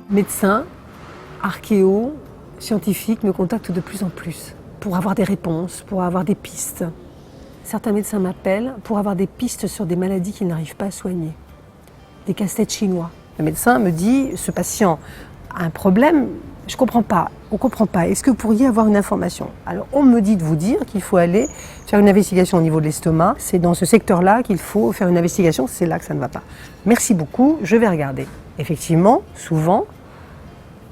Médecins, archéos, scientifiques me contactent de plus en plus pour avoir des réponses, pour avoir des pistes. Certains médecins m'appellent pour avoir des pistes sur des maladies qu'ils n'arrivent pas à soigner, des casse-têtes chinois. Le médecin me dit, ce patient a un problème, je ne comprends pas, on ne comprend pas, est-ce que vous pourriez avoir une information? Alors on me dit de vous dire qu'il faut aller faire une investigation au niveau de l'estomac, c'est dans ce secteur-là qu'il faut faire une investigation, c'est là que ça ne va pas. Merci beaucoup, je vais regarder. Effectivement, souvent,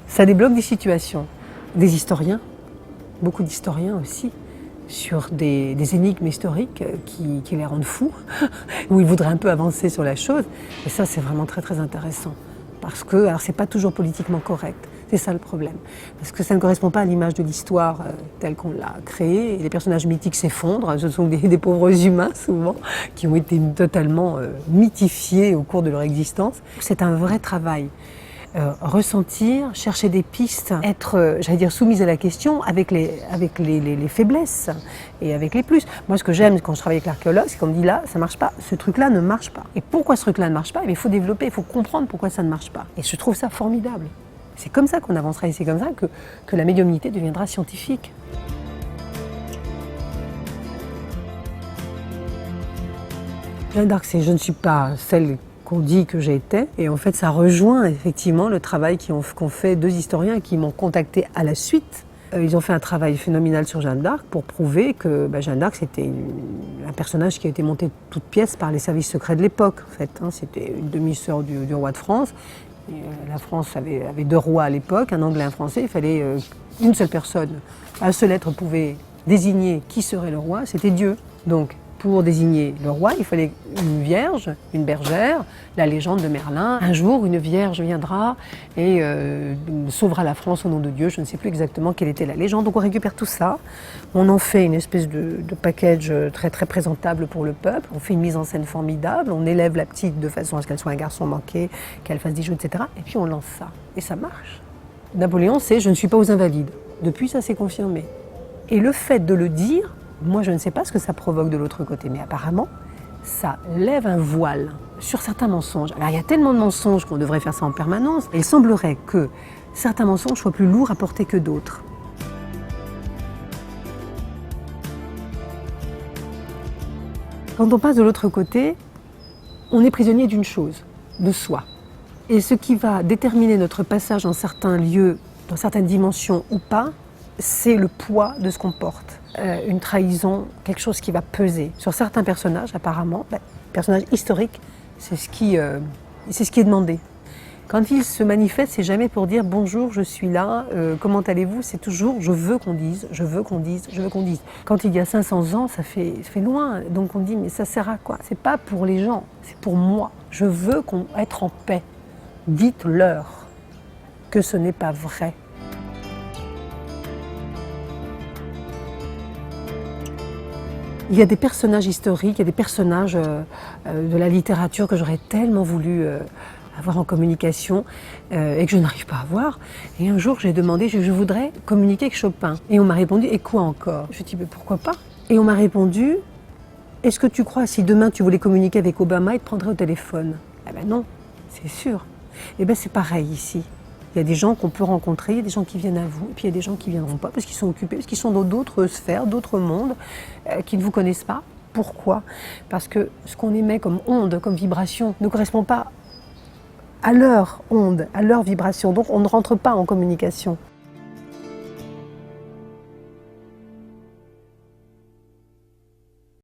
ça débloque des situations. Des historiens, beaucoup d'historiens aussi, sur des énigmes historiques qui les rendent fous, où ils voudraient un peu avancer sur la chose. Et ça, c'est vraiment très très intéressant. Parce que, alors c'est pas toujours politiquement correct, c'est ça le problème. Parce que ça ne correspond pas à l'image de l'histoire telle qu'on l'a créée. Et les personnages mythiques s'effondrent, ce sont des pauvres humains souvent, qui ont été totalement mythifiés au cours de leur existence. C'est un vrai travail. Ressentir, chercher des pistes, être, j'allais dire, soumise à la question avec les faiblesses et avec les plus. Moi, ce que j'aime quand je travaille avec l'archéologue, c'est qu'on me dit là, ça ne marche pas, ce truc-là ne marche pas. Et pourquoi ce truc-là ne marche pas? Il faut développer, il faut comprendre pourquoi ça ne marche pas. Et je trouve ça formidable. C'est comme ça qu'on avancera et c'est comme ça que la médiumnité deviendra scientifique. Jeanne d'Arc, je ne suis pas celle qu'on dit que j'ai été. Et en fait, ça rejoint effectivement le travail qu'ont fait deux historiens qui m'ont contacté à la suite. Ils ont fait un travail phénoménal sur Jeanne d'Arc pour prouver que Jeanne d'Arc, c'était un personnage qui a été monté toute pièce par les services secrets de l'époque. En fait, c'était une demi-sœur du roi de France. Et, la France avait deux rois à l'époque, un Anglais et un Français. Il fallait une seule personne. Un seul être pouvait désigner qui serait le roi, c'était Dieu. Donc, pour désigner le roi, il fallait une vierge, une bergère, la légende de Merlin. Un jour, une vierge viendra et sauvera la France au nom de Dieu. Je ne sais plus exactement quelle était la légende. Donc on récupère tout ça, on en fait une espèce de package très très présentable pour le peuple. On fait une mise en scène formidable, on élève la petite de façon à ce qu'elle soit un garçon manqué, qu'elle fasse des jeux, etc. Et puis on lance ça. Et ça marche. Napoléon, c'est « je ne suis pas aux Invalides ». Depuis, ça s'est confirmé. Et le fait de le dire, moi, je ne sais pas ce que ça provoque de l'autre côté, mais apparemment, ça lève un voile sur certains mensonges. Alors, il y a tellement de mensonges qu'on devrait faire ça en permanence. Et il semblerait que certains mensonges soient plus lourds à porter que d'autres. Quand on passe de l'autre côté, on est prisonnier d'une chose, de soi. Et ce qui va déterminer notre passage dans certains lieux, dans certaines dimensions ou pas, c'est le poids de ce qu'on porte. Une trahison, quelque chose qui va peser. Sur certains personnages, apparemment, personnages historiques, c'est ce qui est demandé. Quand ils se manifestent, c'est jamais pour dire « bonjour, je suis là, comment allez-vous ?» C'est toujours « je veux qu'on dise, je veux qu'on dise, je veux qu'on dise ». Quand il y a 500 ans, ça fait loin, donc on dit « mais ça sert à quoi ?» C'est pas pour les gens, c'est pour moi. Je veux être en paix. Dites-leur que ce n'est pas vrai. Il y a des personnages historiques, il y a des personnages de la littérature que j'aurais tellement voulu avoir en communication et que je n'arrive pas à avoir. Et un jour, j'ai demandé, je voudrais communiquer avec Chopin. Et on m'a répondu, et quoi encore? Je me suis dit, mais pourquoi pas? Et on m'a répondu, est-ce que tu crois, si demain tu voulais communiquer avec Obama, il te prendrait au téléphone? Eh ben non, c'est sûr. Eh ben c'est pareil ici. Il y a des gens qu'on peut rencontrer, il y a des gens qui viennent à vous, et puis il y a des gens qui ne viendront pas parce qu'ils sont occupés, parce qu'ils sont dans d'autres sphères, d'autres mondes, qui ne vous connaissent pas. Pourquoi? Parce que ce qu'on émet comme onde, comme vibration, ne correspond pas à leur onde, à leur vibration. Donc on ne rentre pas en communication.